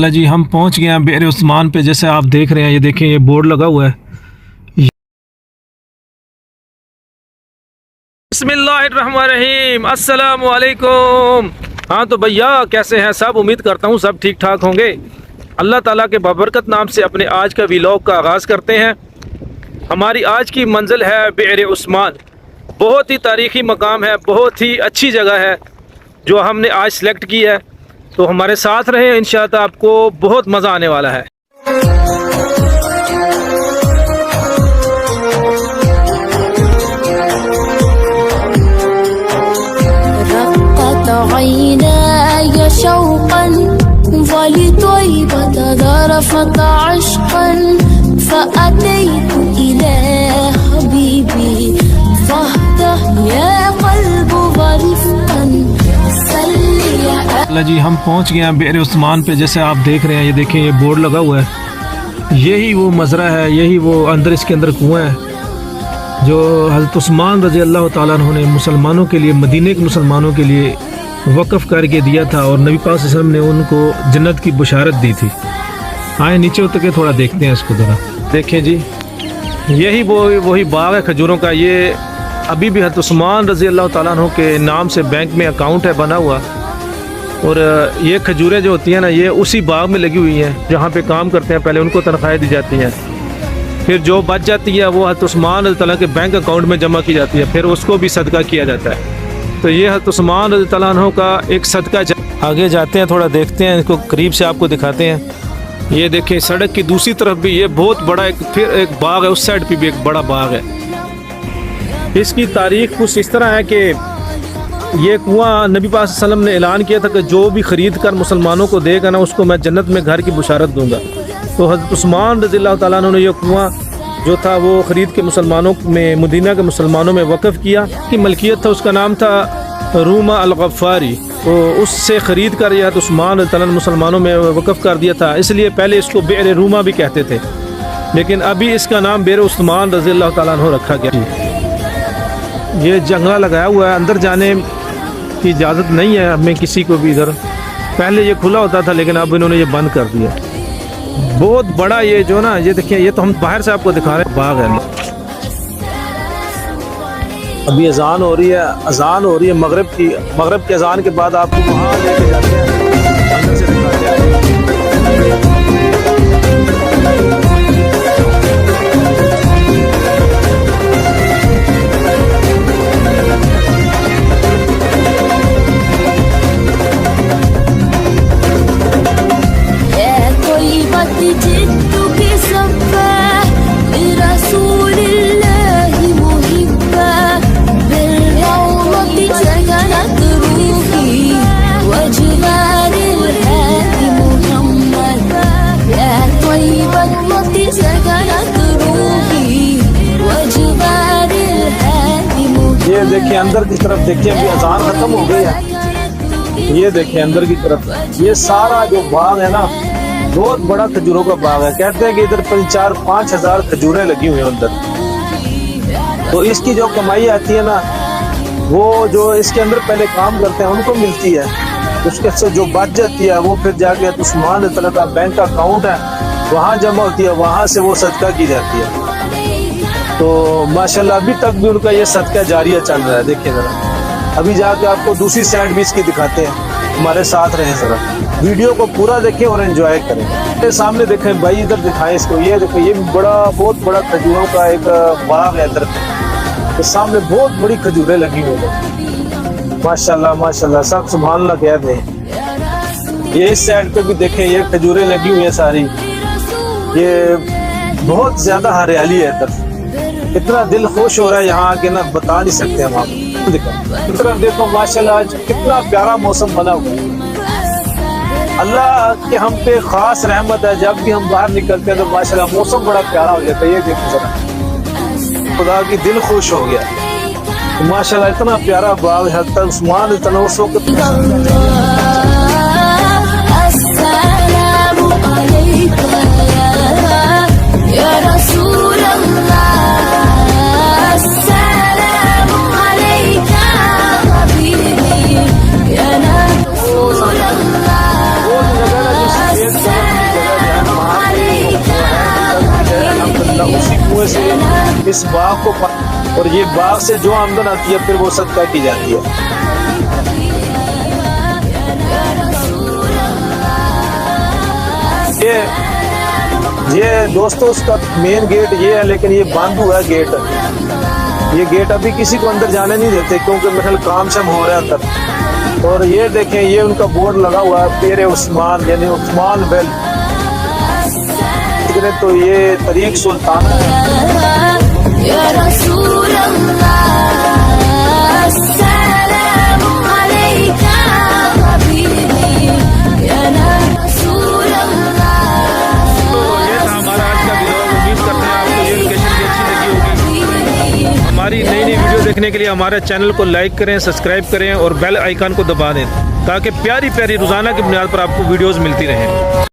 जी हम पहुंच गए हैं बिएर उस्मान पे। जैसे आप देख रहे हैं, ये देखें, ये बोर्ड लगा हुआ है। बिस्मिल्लाहिर्रहमानिर्रहीम, अस्सलाम वालेकुम। हाँ तो भैया कैसे हैं सब? उम्मीद करता हूँ सब ठीक ठाक होंगे। अल्लाह ताला के बाबरकत नाम से अपने आज का व्लॉग का आगाज़ करते हैं। हमारी आज की मंजिल है बिएर उस्मान। बहुत ही तारीख़ी मकाम है, बहुत ही अच्छी जगह है जो हमने आज सेलेक्ट की है। तो हमारे साथ रहे, इंशाअल्लाह आपको बहुत मज़ा आने वाला है। जी हम पहुंच गए हैं बिएर उस्मान पे। जैसे आप देख रहे हैं, ये देखें, ये बोर्ड लगा हुआ है। यही वो मज़रा है, यही वो अंदर, इसके अंदर कुआं है जो हज़रत उस्मान रज़ी अल्लाह ताला अन्हु ने मुसलमानों के लिए, मदीने के मुसलमानों के लिए वक़फ़ करके दिया था और नबी पाक सल्लल्लाहु अलैहि वसल्लम ने उनको जन्नत की बशारत दी थी। आए नीचे उतर के थोड़ा देखते हैं इसको ज़रा। देखें जी, यही वही बाग है खजूरों का। ये अभी भी हज़रत उस्मान रज़ी अल्लाह ताला अन्हु के नाम से बैंक में अकाउंट है बना हुआ। और ये खजूरें जो होती हैं ना, ये उसी बाग में लगी हुई हैं जहाँ पे काम करते हैं। पहले उनको तनख्वाहें दी जाती हैं, फिर जो बच जाती है वो हज़रत उस्मान रज़ी अल्लाह के बैंक अकाउंट में जमा की जाती है, फिर उसको भी सदका किया जाता है। तो ये हज़रत उस्मान रज़ी अल्लाह अन्हु का एक सदका। आगे जाते हैं, थोड़ा देखते हैं इसको, करीब से आपको दिखाते हैं। ये देखें, सड़क की दूसरी तरफ भी ये बहुत बड़ा फिर एक बाग है, उस साइड पर भी एक बड़ा बाग है। इसकी तारीख कुछ इस तरह है कि ये कुआं नबी पाक सल्लल्लाहु अलैहि वसल्लम ने ऐलान किया था कि जो भी ख़रीद कर मुसलमानों को देगा ना, उसको मैं जन्नत में घर की बुशारत दूंगा। तो हज़रत उस्मान रज़ी अल्लाह ताला अन्हु ने यह कुआं जो था वो ख़रीद के मुसलमानों में, मदीना के मुसलमानों में वक़फ़ किया। की मलकियत था, उसका नाम था रूमा अल-गफ़ारी। तो उससे ख़रीद कर यह उस्मान रज़ी अल्लाह ताला अन्हु मुसलमानों में वक़फ़ कर दिया था। इसलिए पहले इसको बिएर रूमा भी कहते थे, लेकिन अभी इसका नाम बिएर उस्मान रज़ी अल्लाह ताला अन्हु रखा गया। ये जंगला लगाया हुआ है, अंदर जाने की इजाज़त नहीं है हमें किसी को भी इधर। पहले ये खुला होता था, लेकिन अब इन्होंने ये बंद कर दिया। बहुत बड़ा ये जो ना, ये देखिए, ये तो हम बाहर से आपको दिखा रहे हैं, बाग है। अभी अजान हो रही है, अजान हो रही है मगरिब की। मगरिब के अजान के बाद आपको वहाँ लेके जाते हैं, अंदर से दिखाते हैं। ये देखिए अंदर की तरफ, देखिए अभी अजान खत्म हो गई है। ये देखिए अंदर की तरफ, ये सारा जो बाग है ना, बहुत बड़ा खजूरों का बाग है। कहते हैं कि इधर 4-5 हज़ार खजूरें लगी हुई हैं अंदर। तो इसकी जो कमाई आती है ना, वो जो इसके अंदर पहले काम करते हैं उनको मिलती है। उसके से जो बच जाती है वो फिर जाके उस्मान रज़ी अल्लाह का बैंक अकाउंट है, वहाँ जमा होती है, वहाँ से वो सदका की जाती है। तो माशाल्लाह अभी तक भी उनका ये सदका जारिया चल रहा है। देखिए ज़रा, अभी जाके आपको दूसरी साइड भी इसकी दिखाते हैं। हमारे साथ रहें, ज़रा वीडियो को पूरा देखें और एंजॉय करें। मेरे सामने देखें भाई, इधर दिखाएं इसको। ये देखो, ये बहुत बड़ा खजूरों का एक बाग है इधर। तो सामने बहुत बड़ी खजूरें लगी हुई हैं, माशाल्लाह माशाल्लाह, सब सुभान अल्लाह कह दें। ये इस साइड पे भी देखें, ये खजूरें लगी हुई हैं सारी। ये बहुत ज्यादा हरियाली है इधर, इतना दिल खुश हो रहा है यहाँ आके ना, बता नहीं सकते हम आपको। देखो देखो माशाल्लाह, आज कितना प्यारा मौसम बना हुआ है। अल्लाह के हम पे खास रहमत है, जब भी हम बाहर निकलते हैं तो माशाल्लाह मौसम बड़ा प्यारा हो जाता है। ये देखो जरा, खुदा की दिल खुश हो गया। तो माशाल्लाह इतना प्यारा बाग है। हज़रत उस्मान उस वक्त इस बाग को और ये बाग से जो आमदन आती है फिर वो सदका की जाती है। ये दोस्तों उसका मेन गेट ये है, लेकिन ये बंद हुआ है गेट। ये गेट अभी किसी को अंदर जाने नहीं देते क्योंकि मेरे काम शम हो रहा है अंदर। और ये देखें, ये उनका बोर्ड लगा हुआ है पेरे उस्मान, यानी उस्मान वेल। तो ये तरीक सुल्तान हमारी नई नई वीडियो देखने के लिए हमारे चैनल को लाइक करें, सब्सक्राइब करें और बेल आइकन को दबा दें ताकि प्यारी प्यारी रोजाना की बुनियाद पर आपको वीडियोस मिलती रहें।